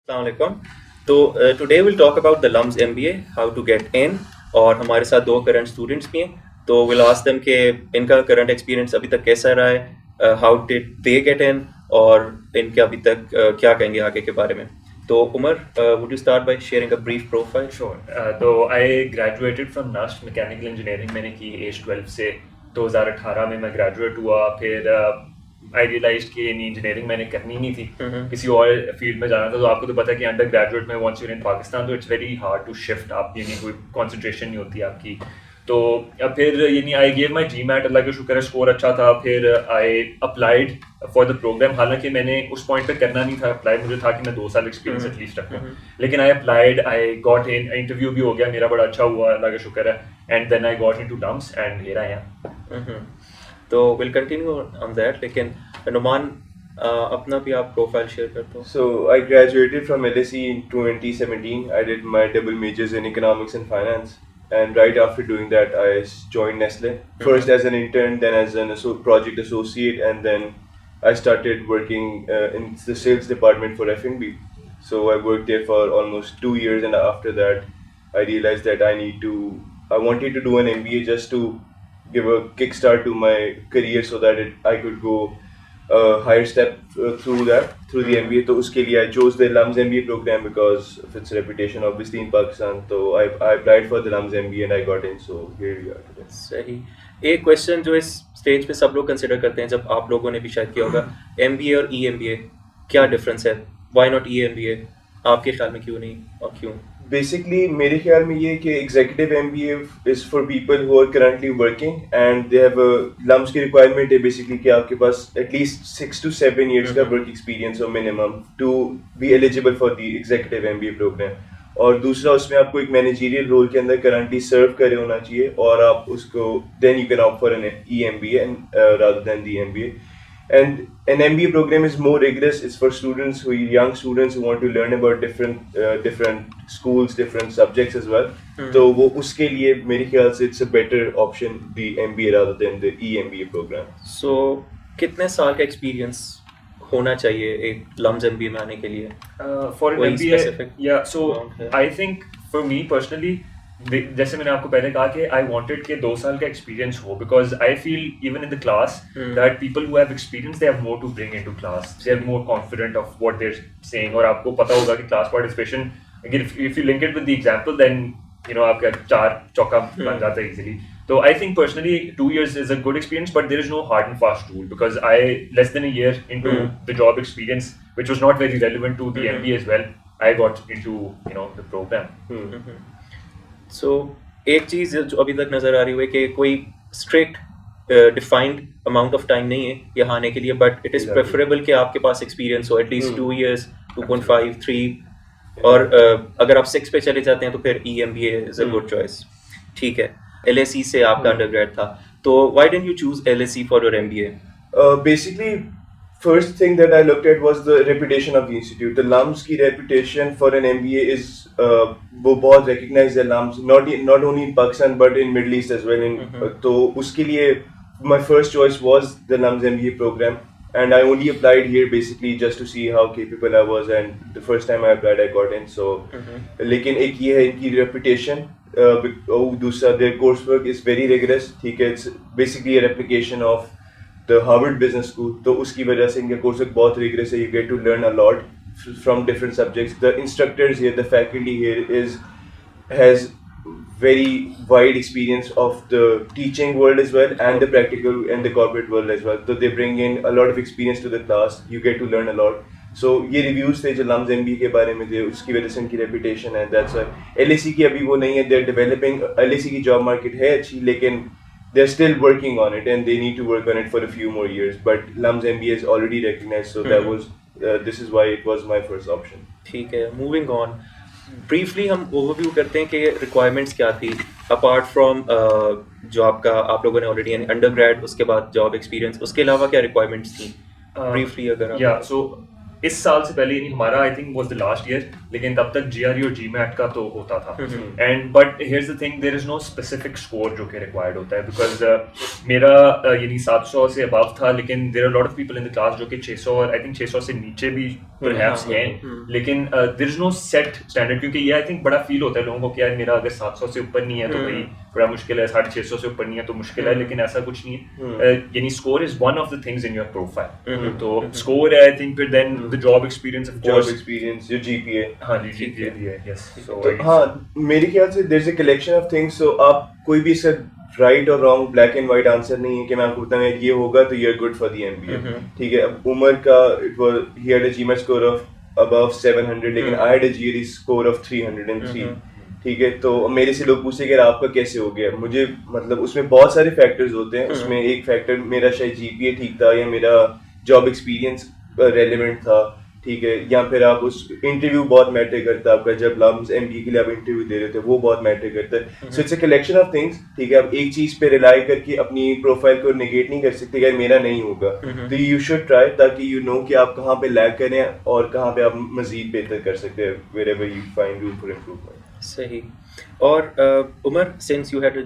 Assalamualaikum. तो today will talk about the LUMS MBA, how to get in. और हमारे साथ दो करंट स्टूडेंट्स भी हैं, तो विल आस्क देम कि इनका करंट एक्सपीरियंस अभी तक कैसा रहा है, how did they get in, और इनके अभी तक क्या कहेंगे आगे के बारे में। तो Umar, would you start by sharing a brief profile? Sure. तो I graduated from NUST mechanical engineering मैंने की एज 12 से। 2018 में मैं ग्रेजुएट हुआ। फिर आई रियलाइज कि इंजीनियरिंग मैंने करनी नहीं थी, किसी और फील्ड में जाना था। तो आपको तो पता है कि अंडर ग्रेजुएट में वंस यूर इन पाकिस्तान तो it's very hard to shift, आप यानी कोई कॉन्सेंट्रेशन नहीं होती आपकी। तो फिर यानी आई गेव माई GMAT, अल्लाह का शुक्र है स्कोर अच्छा था। फिर I applied for the programme. हालांकि मैंने उस पॉइंट पे करना नहीं था अप्लाई, मुझे था कि मैं 2 साल एक्सपीरियंस एटलीस्ट रखूँ। लेकिन I applied, I got in, interview भी हो गया मेरा, बड़ा अच्छा हुआ अल्लाह का शुक्र है। And then I got into LUMS and here I am. तो विल कंटिन्यू ऑन दैट, लेकिन नुमान अपना भी आप प्रोफाइल शेयर करते हो। So I graduated from LSE in 2017. I did my double majors in economics and finance, and right after doing that, I joined Nestle. First as an intern, then as an project associate, and then I started working in the sales department for F&B. So I worked there for almost 2 years, and after that, I realized that I wanted to do an MBA just to give a kickstart to my career, so that I could go higher step through the MBA. तो उसके लिए I chose the LUMS MBA program because of its reputation obviously in Pakistan. So I applied for the LUMS MBA and I got in. So here we are today. सही। एक question जो इस stage पे सब लोग consider करते हैं, जब आप लोगों ने भी शायद किया होगा, MBA और EMBA क्या डिफरेंस है? Why not EMBA? आपके ख्याल में क्यों नहीं और क्यों? Basically मेरे ख्याल में ये कि executive MBA is for people who are currently working and they have a LUMS की requirement है basically कि आपके पास at least 6 to 7 years का work experience हो minimum to be eligible for the executive MBA program. और दूसरा उसमें आपको एक managerial role के अंदर currently serve करे होना चाहिए, और आप उसको then you can opt for an EMBA and rather than the MBA. And an MBA program is more rigorous. It's for students young students who want to learn about different schools, different subjects as well. तो वो उसके लिए मेरे ख्याल से it's a better option the MBA rather than the EMBA program. So कितने साल का एक्सपीरियंस होना चाहिए एक LUMS MBA में आने के लिए? For an कोई MBA, specific yeah. So amount है? I think for me personally, जैसे मैंने आपको पहले कहा कि आई वांटेड के 2 साल का एक्सपीरियंस हो, because I feel even in the class that people who have experience they have more to bring into class, they are more confident of what they are saying. और आपको पता होगा कि class participation, अगर if you link it with the example, then you know आपका 4 चौका बन जाता है easily. So I think personally 2 years is a good experience, but there is no hard and fast rule, because I less than a year into the job experience, which was not very relevant to the MBA as well, I got into the program. So एक चीज़ जो अभी तक नज़र आ रही है कि कोई strict defined amount of time नहीं है यहाँ आने के लिए, बट इट इज़ प्रेफरेबल कि आपके पास एक्सपीरियंस हो एटलीस्ट 2 years, 2.5, 3, और अगर आप 6 पे चले जाते हैं तो फिर EMBA is a good choice. ठीक है, LSE से आपका अंडरग्रेड था, तो why didn't you choose LSE for your MBA? Basically, first thing that I looked at was the reputation of the institute. The LUMS की reputation for an MBA is वो बहुत recognized है LUMS, not only in Pakistan but in Middle East as well. तो उसके लिए my first choice was the LUMS MBA program, and I only applied here basically just to see how capable I was, and the first time I applied I got in. So लेकिन एक ये है इनकी reputation, दूसरा their coursework is very rigorous. ठीक है, it's basically a replication of the Harvard Business School. तो उसकी वजह से इनका coursework बहुत rigorous है. You get to learn a lot from different subjects. The instructors here, the faculty here has very wide experience of the teaching world as well, and the practical and the corporate world as well. So they bring in a lot of experience to the class. You get to learn a lot. So ये reviews थे जो LUMS MBA के बारे में थे, उसकी वजह से इनकी reputation है. That's why LSE की अभी वो नहीं है. They're developing. LSE की job market है अच्छी, लेकिन they're still working on it and they need to work on it for a few more years. But LUMS MBA is already recognized, so that was this is why it was my first option. ठीक है, moving on, briefly हम overview करते हैं कि requirements क्या थी apart from जो आपका आप लोगों ने ऑलरेडी अंडरग्रेड, उसके बाद जॉब एक्सपीरियंस, उसके अलावा क्या रिक्वायरमेंट्स थी ब्रीफली अगर आप? Yeah, so इस साल से पहले यानी हमारा I think was the last year, लेकिन तब तक GRE और GMAT का तो होता था। And but here's the thing, there is no specific score जो कि रिक्वायर्ड होता है, बिकॉज मेरा यानी 700 से अबव था, लेकिन there are lot of people in the class जो कि 600 और आई थिंक 600 से नीचे भी परहैप्स हैं, लेकिन there is no set standard, क्योंकि ये आई थिंक बड़ा फील होता है लोगों को कि यार मेरा अगर 700 से ऊपर नहीं है तो भाई बड़ा मुश्किल है, 650 से ऊपर नहीं है तो मुश्किल है, लेकिन ऐसा कुछ नहीं है। यानी score is one of the things in your profile, तो स्कोर है आई थिंक, फिर then the job experience, of job course, experience, जो GPA। हाँ जी, GPA भी है, यस। तो हाँ, मेरे ख्याल से there is a collection of things, so आप कोई भी इसका राइट और wrong, black and white answer नहीं है कि मैं आपको बताऊं ये होगा तो you are good for the MBA, ठीक है। अब उमर का it was he had a GMAT score of above 700, लेकिन I had a GRE score of 303, ठीक है। तो मेरे से लोग पूछते कि यार आपका कैसे हो गया, मुझे मतलब उसमें बहुत सारे फैक्टर्स होते हैं, उसमें एक फैक्टर मेरा शायद GPA ठीक था, या मेरा जॉब एक्सपीरियंस रेलेवेंट था, ठीक है, या फिर आप उस इंटरव्यू बहुत मैटर करता है आपका, जब LUMS MBA के लिए आप इंटरव्यू दे रहे थे वो बहुत मैटर करता है। So it's a collection of things, ठीक है। आप एक चीज पे रिलाई करके अपनी प्रोफाइल को नेगेट नहीं कर सकते यार मेरा नहीं होगा, तो यू शुड ट्राई, ताकि यू नो कि आप कहाँ पे लैग करें और कहाँ पे आप मजीद बेहतर कर सकते हैं, wherever you find room for improvement। सही। और Umar, since you had a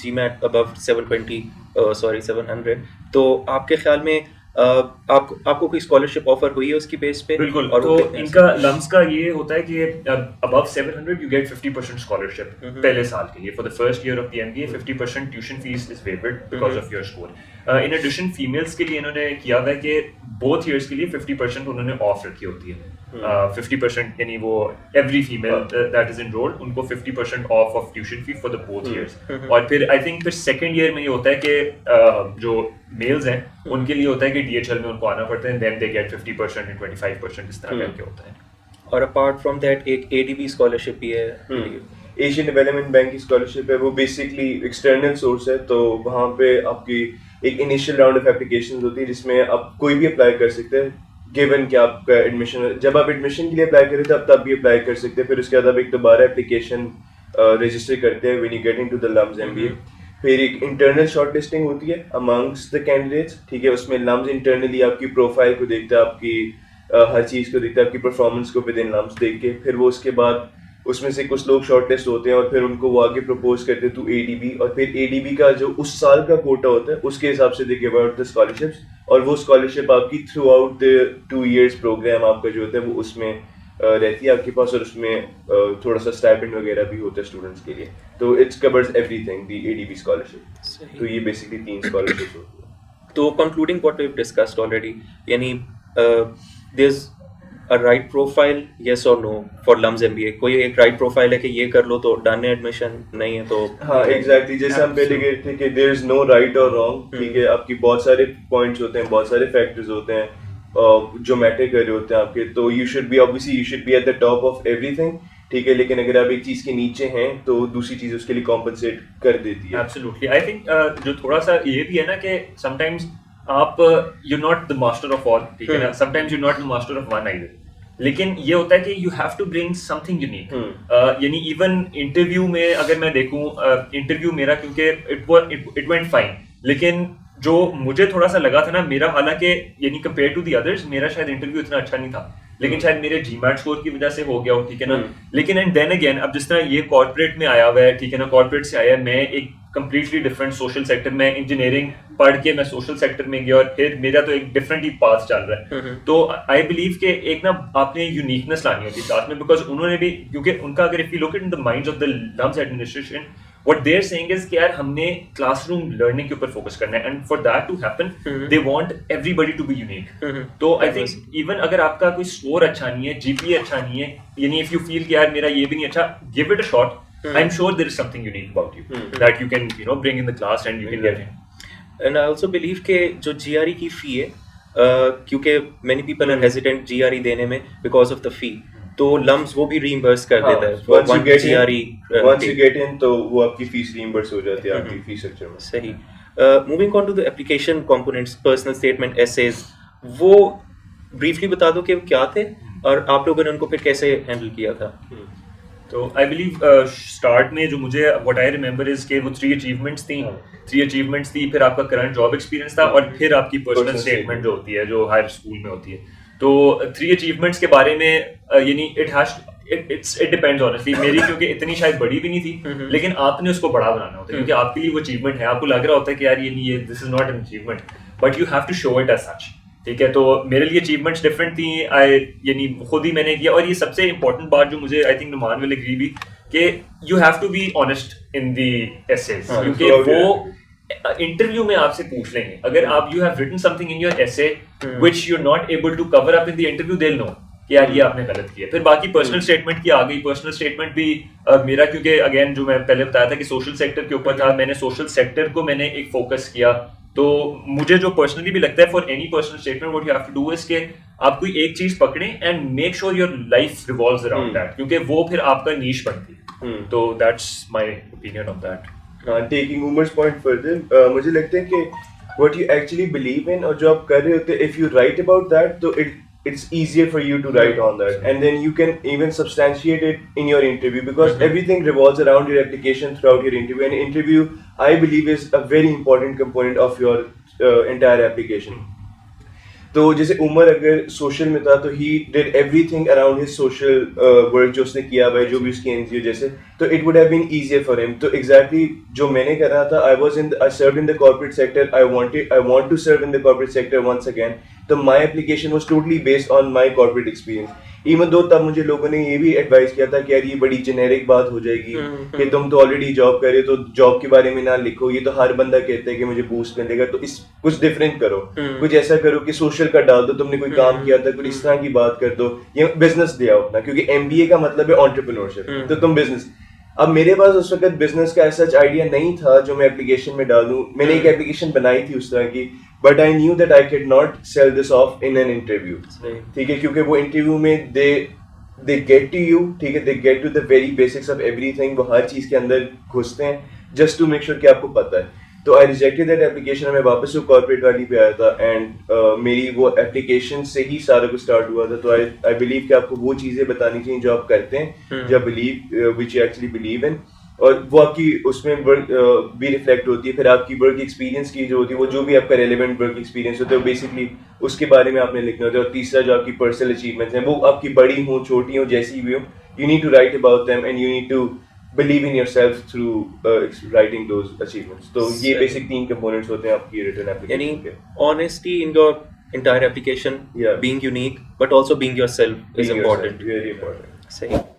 GMAT above 700, तो आपके ख्याल में आपको कोई स्कॉलरशिप ऑफर हुई है उसकी बेस पे? बिल्कुल। और तो इनका LUMS का ये होता है कि above 700 you get 50% स्कॉलरशिप पहले साल के लिए, for the first year of the MBA 50% tuition fees is weighted because of your score. In addition females के लिए इन्होंने किया हुआ है कि बोथ ईयर्स के लिए 50% उन्होंने ऑफ रखी होती है। 50% यानी वो every female that is enrolled, उनको 50% of tuition fee for the both years. और फिर आई थिंक फिर सेकंड ईयर में ये होता है कि जो मेल्स हैं उनके लिए होता है कि DHL में उनको आना पड़ता है, देन दे गेट 50% एंड 25% इस तरह करके होता है। और अपार्ट फ्रॉम दैट एक ADB स्कॉलरशिप भी है, एशियन डेवलपमेंट बैंक की स्कॉलरशिप है, वो बेसिकली एक्सटर्नल सोर्स है, तो वहाँ पे आपकी एक इनिशियल राउंड ऑफ एप्लीकेशन होती है जिसमें आप कोई भी अप्लाई कर सकते हैं, गिवन कि आपका एडमिशन, जब आप एडमिशन के लिए अप्लाई करें तब भी अप्लाई कर सकते हैं, फिर उसके बाद आप एक दोबारा एप्लीकेशन रजिस्टर करते हैं when you get into the LUMS MBA। फिर एक इंटरनल शॉर्ट लिस्टिंग होती है अमंग्स्ट द कैंडिडेट्स, ठीक है, उसमें LUMS इंटरनली आपकी प्रोफाइल को देखता है, आपकी हर चीज़ को देखता है, आपकी परफॉर्मेंस को विद इन LUMS देख के, फिर वो उसके बाद उसमें से कुछ लोग शॉर्ट लिस्ट होते हैं और फिर उनको वो आगे प्रपोज करते हैं टू ADB, और फिर ADB का जो उस साल का कोटा होता है उसके हिसाब से they give out the scholarships, और वो स्कॉलरशिप आपकी throughout the 2 years programme आपका जो होता है वो उसमें रहती है आपके पास, और उसमें थोड़ा सा स्टाइपेंड वगैरह भी होता है स्टूडेंट्स के लिए, तो it's covers everything the ADB scholarship. तो ये बेसिकली 3 स्कॉलरशिप्स होती है। तो concluding what we have discussed already, यानी there is a right profile, yes और नो फॉर LUMS MBA? कोई एक राइट प्रोफाइल है कि ये कर लो तो डन है एडमिशन, नहीं है तो हाँ एग्जैक्टली, जैसे हम पहले कह रहे थे कि देयर इज नो राइट और रॉन्ग, ठीक है, आपकी बहुत सारे पॉइंट्स होते हैं, बहुत सारे फैक्टर्स होते हैं जो मैटर कर रहे होते हैं आपके, तो you should be obviously you should be at the top of everything, ठीक है, लेकिन अगर आप एक चीज के नीचे हैं तो दूसरी चीज उसके लिए कॉम्पनसेट कर देती है। एब्सोल्युटली। आई थिंक जो थोड़ा सा ये भी है ना कि समटाइम्स आप you not the master of all, ठीक है ना, sometimes you not the master of one either, लेकिन ये होता है कि you have to bring something unique. यानी इवन इंटरव्यू में अगर मैं देखूं, इंटरव्यू मेरा क्योंकि इट वेंट फाइन, लेकिन जो मुझे थोड़ा सा लगा था ना मेरा, हालांकि यानी कंपेयर टू द अदर्स मेरा शायद इंटरव्यू इतना अच्छा नहीं था, लेकिन शायद मेरे GMAT स्कोर की वजह से हो गया हो, ठीक है ना। लेकिन एंड देन अगेन अब जिस तरह ये कॉर्पोरेट में आया हुआ है, ठीक है ना, कॉर्पोरेट से आया है, मैं एक कंप्लीटली डिफरेंट सोशल सेक्टर में इंजीनियरिंग पढ़ के मैं सोशल सेक्टर में गया, और फिर मेरा तो एक डिफरेंट ही पाथ चल रहा है। तो आई बिलीव कि एक ना आपने यूनिकनेस लानी होती है साथ में, बिकॉज उन्होंने भी, क्योंकि उनका अगर if you look in the minds of the LUMS administration, what they're saying is कि यार हमने क्लासरूम लर्निंग के ऊपर फोकस करना है, and for that to happen they want everybody to be unique। तो I think even अगर आपका कोई स्कोर अच्छा नहीं है, GPA अच्छा नहीं है, यानी if you feel कि यार मेरा ये भी नहीं अच्छा, give it a shot। I'm sure there is something unique about you that you can bring in the class and you can get in। And I also believe कि जो GRE की फी है, क्योंकि many people are hesitant GRE देने में because of the fee, तो LUMS वो भी रीइंबर्स कर देता है once you get GRE in, तो वो आपकी फीस रीइंबर्स हो जाती है आपकी फीस स्ट्रक्चर में। सही। Moving on to the application components, personal statement, essays, वो ब्रीफली बता दो कि वो क्या थे और आप लोगों ने उनको फिर कैसे हैंडल किया था। तो आई बिलीव स्टार्ट में जो मुझे व्हाट आई रिमेंबर इज के वो 3 अचीवमेंट्स थी, फिर आपका करंट जॉब एक्सपीरियंस था, और फिर आपकी पर्सनल स्टेटमेंट जो होती है जो हायर स्कूल में होती है। तो 3 अचीवमेंट्स के बारे में यानी इट डिपेंड्स ऑनेस्टली मेरी क्योंकि इतनी शायद बड़ी भी नहीं थी लेकिन आपने उसको बड़ा बनाना होता है क्योंकि आपके लिए वो अचीवमेंट है आपको लग रहा होता है कि यार ये this is not an achievement but you have to show it as such ठीक है तो मेरे लिए अचीवमेंट्स डिफरेंट थी यानी खुद ही मैंने किया और ये सबसे इंपॉर्टेंट बात जो मुझे I think Numan will agree भी कि you have to be honest in the essays क्योंकि वो इंटरव्यू में आपसे पूछ लेंगे अगर आप you have written something in your essay which you are not able to cover up in the interview they will know कि यार ये आपने गलत किया फिर बाकी पर्सनल स्टेटमेंट की आ गई पर्सनल स्टेटमेंट भी मेरा क्योंकि अगेन जो मैं पहले बताया था कि सोशल सेक्टर के ऊपर था मैंने सोशल सेक्टर को मैंने एक फोकस किया तो मुझे जो पर्सनली भी लगता है for any personal statement what you have to do is के आप कोई एक चीज पकड़ें and make sure your life revolves around that क्योंकि वो फिर आपका नीश बनती है तो that's my opinion of that taking Umar's point further मुझे लगता है कि what you actually believe in और जो आप कर रहे होते if you write about that तो it's easier for you to write on that and then you can even substantiate it in your interview because everything revolves around your application throughout your interview and interview I believe is a very important component of your entire application तो जैसे उमर अगर social में था तो he did everything around his social work जो उसने किया हुआ है जो भी उसकी एनजीओ जैसे तो it would have been easier for him तो एग्जैक्टली जो मैंने कर रहा था I served in the corporate sector I want to serve in the corporate sector once again तो my application was totally based on my corporate experience even though तब मुझे लोगों ने ये भी एडवाइस किया था कि यार ये बड़ी जेनेरिक बात हो जाएगी कि तुम तो ऑलरेडी जॉब कर रहे हो तो जॉब के बारे में ना लिखो ये तो हर बंदा कहता है कि मुझे बूस्ट मिलेगा तो इस कुछ डिफरेंट करो कुछ ऐसा करो कि सोशल का डाल दो तुमने कोई काम किया था कुछ इस तरह की बात कर दो ये बिजनेस दिया अपना क्योंकि एमबीए का मतलब है एंटरप्रेन्योरशिप तो तुम बिजनेस अब मेरे पास उस वक्त बिजनेस का ऐसा आइडिया नहीं था जो मैं एप्लीकेशन में डालूं मैंने एक एप्लीकेशन बनाई थी उस तरह की but I knew that I can not sell this off in an interview ठीक है क्योंकि वो इंटरव्यू में दे गेट टू यू ठीक है they get to the very basics of everything वो हर चीज के अंदर घुसते हैं जस्ट टू मेक श्योर कि आपको पता है तो आई रिजेक्टेड दैट एप्लीकेशन मैं वापस वो कॉर्पोरेट वाली पे आया था एंड मेरी वो एप्लीकेशन से ही सारा कुछ स्टार्ट हुआ था तो आई बिलीव कि आपको वो चीजें बतानी चाहिए जो आप करते हैं जो believe which you actually believe in और वो आपकी उसमें वर्क भी रिफ्लेक्ट होती है फिर आपकी वर्क एक्सपीरियंस की जो होती है वो जो भी आपका रेलेवेंट वर्क एक्सपीरियंस होता है वो बेसिकली उसके बारे में आपने लिखना होता है और तीसरा जो आपकी पर्सनल अचीवमेंट्स हैं वो आपकी बड़ी हो छोटी हो जैसी भी हो you need to write about them and you need to believe in yourself through writing those achievements. तो ये basic 3 components होते हैं आपकी written application के. Honesty in your entire application, being unique, but also being yourself is important. Very important. सही.